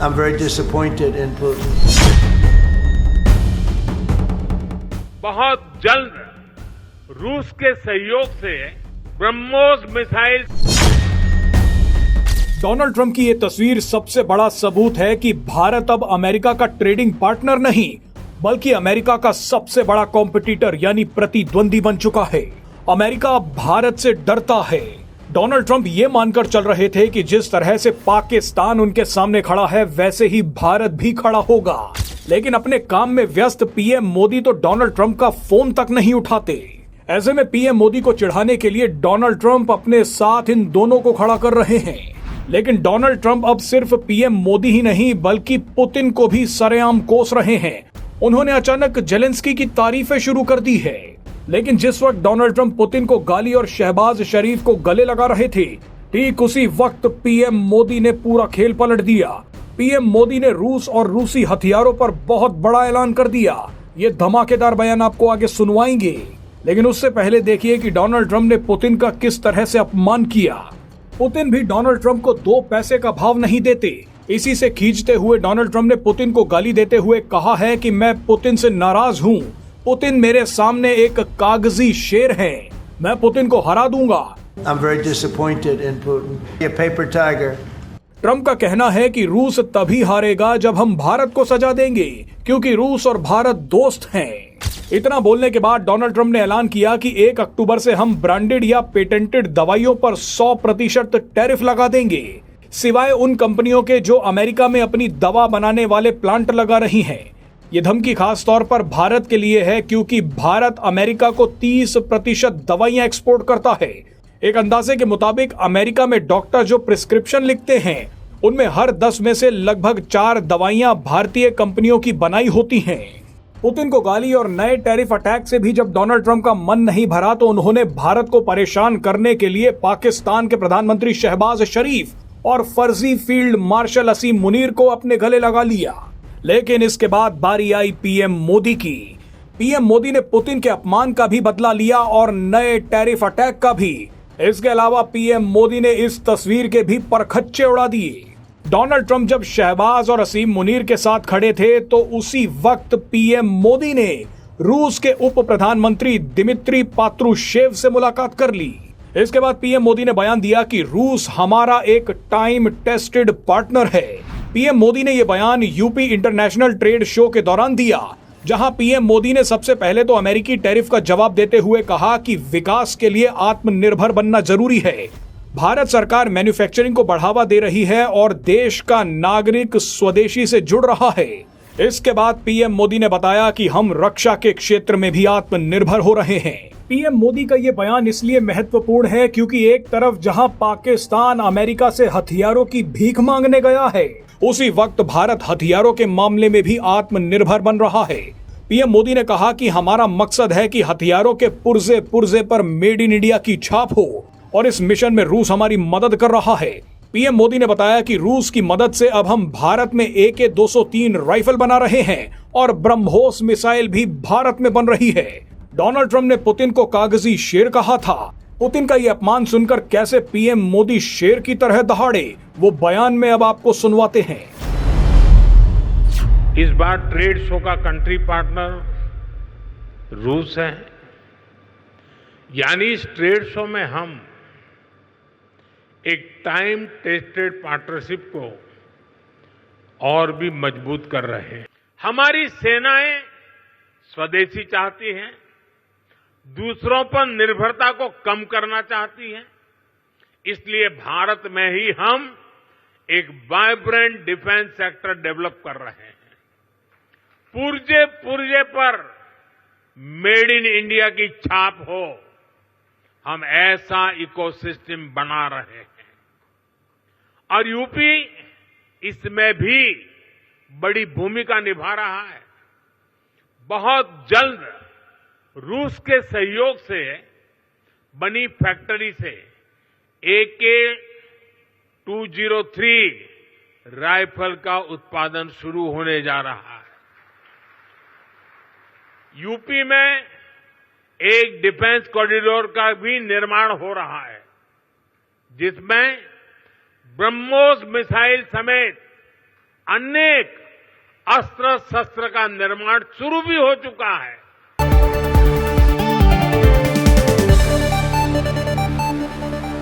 I'm very disappointed in Putin. बहुत जल्द रूस के सहयोग से ब्रह्मोस मिसाइल। डोनाल्ड ट्रंप की ये तस्वीर सबसे बड़ा सबूत है कि भारत अब अमेरिका का ट्रेडिंग पार्टनर नहीं बल्कि अमेरिका का सबसे बड़ा कॉम्पिटिटर यानी प्रतिद्वंदी बन चुका है। अमेरिका अब भारत से डरता है। डोनाल्ड ट्रंप ये मानकर चल रहे थे कि जिस तरह से पाकिस्तान उनके सामने खड़ा है वैसे ही भारत भी खड़ा होगा, लेकिन अपने काम में व्यस्त पीएम मोदी तो डोनाल्ड ट्रंप का फोन तक नहीं उठाते। ऐसे में पीएम मोदी को चिढ़ाने के लिए डोनाल्ड ट्रंप अपने साथ इन दोनों को खड़ा कर रहे हैं। लेकिन डोनाल्ड ट्रंप अब सिर्फ पीएम मोदी ही नहीं बल्कि पुतिन को भी सरेआम कोस रहे हैं। उन्होंने अचानक जेलेंस्की की तारीफें शुरू कर दी है। लेकिन जिस वक्त डोनाल्ड ट्रंप पुतिन को गाली और शहबाज शरीफ को गले लगा रहे थे, ठीक उसी वक्त पीएम मोदी ने पूरा खेल पलट दिया। पीएम मोदी ने रूस और रूसी हथियारों पर बहुत बड़ा ऐलान कर दिया। ये धमाकेदार बयान आपको आगे सुनवाएंगे, लेकिन उससे पहले देखिए कि डोनाल्ड ट्रंप ने पुतिन का किस तरह से अपमान किया। पुतिन भी डोनाल्ड ट्रंप को 2 पैसे का भाव नहीं देते। इसी से खींचते हुए डोनाल्ड ट्रंप ने पुतिन को गाली देते हुए कहा है कि मैं पुतिन से नाराज हूँ। पुतिन मेरे सामने एक कागजी शेर है, मैं पुतिन को हरा दूंगा। I'm very disappointed in Putin. A paper tiger. Trump का कहना है कि रूस तभी हारेगा जब हम भारत को सजा देंगे, क्योंकि रूस और भारत दोस्त हैं। इतना बोलने के बाद डोनाल्ड ट्रंप ने ऐलान किया कि 1 अक्टूबर से हम ब्रांडेड या पेटेंटेड दवाइयों पर 100% टैरिफ लगा देंगे, सिवाय उन कंपनियों के जो अमेरिका में अपनी दवा बनाने वाले प्लांट लगा रही हैं। ये धमकी खास तौर पर भारत के लिए है क्योंकि भारत अमेरिका को 30% दवाइयां एक्सपोर्ट करता है। एक अंदाजे के मुताबिक अमेरिका में डॉक्टर जो प्रिस्क्रिप्शन लिखते हैं उनमें हर 10 में से लगभग 4 दवाइयां भारतीय कंपनियों की बनाई होती हैं। पुतिन को गाली और नए टैरिफ अटैक से भी जब डोनाल्ड ट्रंप का मन नहीं भरा तो उन्होंने भारत को परेशान करने के लिए पाकिस्तान के प्रधानमंत्री शहबाज शरीफ और फर्जी फील्ड मार्शल असीम मुनीर को अपने गले लगा लिया। लेकिन इसके बाद बारी आई पीएम मोदी की। पीएम मोदी ने पुतिन के अपमान का भी बदला लिया और नए टैरिफ अटैक का भी। इसके अलावा पीएम मोदी ने इस तस्वीर के भी परखच्चे उड़ा दिए। डोनाल्ड ट्रंप जब शहबाज और असीम मुनीर के साथ खड़े थे तो उसी वक्त पीएम मोदी ने रूस के उप प्रधानमंत्री दिमित्री पात्रुशेव से मुलाकात कर ली। इसके बाद पीएम मोदी ने बयान दिया कि रूस हमारा एक टाइम टेस्टेड पार्टनर है। पीएम मोदी ने यह बयान यूपी इंटरनेशनल ट्रेड शो के दौरान दिया, जहां पीएम मोदी ने सबसे पहले तो अमेरिकी टैरिफ का जवाब देते हुए कहा कि विकास के लिए आत्मनिर्भर बनना जरूरी है। भारत सरकार मैन्युफैक्चरिंग को बढ़ावा दे रही है और देश का नागरिक स्वदेशी से जुड़ रहा है। इसके बाद पीएम मोदी ने बताया कि हम रक्षा के क्षेत्र में भी आत्मनिर्भर हो रहे हैं। पीएम मोदी का ये बयान इसलिए महत्वपूर्ण है क्योंकि एक तरफ जहां पाकिस्तान अमेरिका से हथियारों की भीख मांगने गया है, उसी वक्त भारत हथियारों के मामले में भी आत्मनिर्भर बन रहा है। पीएम मोदी ने कहा कि हमारा मकसद है कि हथियारों के पुर्जे पुर्जे पर मेड इन इंडिया की छाप हो और इस मिशन में रूस हमारी मदद कर रहा है। पीएम मोदी ने बताया कि रूस की मदद से अब हम भारत में AK-203 राइफल बना रहे हैं और ब्रह्मोस मिसाइल भी भारत में बन रही है। डोनाल्ड ट्रंप ने पुतिन को कागजी शेर कहा था। पुतिन का ये अपमान सुनकर कैसे पीएम मोदी शेर की तरह दहाड़े, वो बयान में अब आपको सुनवाते हैं। इस बार ट्रेड शो का कंट्री पार्टनर रूस है, यानी इस ट्रेड शो में हम एक टाइम टेस्टेड पार्टनरशिप को और भी मजबूत कर रहे हैं। हमारी सेनाएं स्वदेशी चाहती हैं, दूसरों पर निर्भरता को कम करना चाहती हैं। इसलिए भारत में ही हम एक वाइब्रेंट डिफेंस सेक्टर डेवलप कर रहे हैं। पुर्जे पुर्जे पर मेड इन इंडिया की छाप हो, हम ऐसा इकोसिस्टम बना रहे हैं और यूपी इसमें भी बड़ी भूमिका निभा रहा है। बहुत जल्द रूस के सहयोग से बनी फैक्ट्री से AK-203 राइफल का उत्पादन शुरू होने जा रहा है। यूपी में एक डिफेंस कॉरिडोर का भी निर्माण हो रहा है, जिसमें ब्रह्मोस मिसाइल समेत अनेक अस्त्र शस्त्र का निर्माण शुरू भी हो चुका है।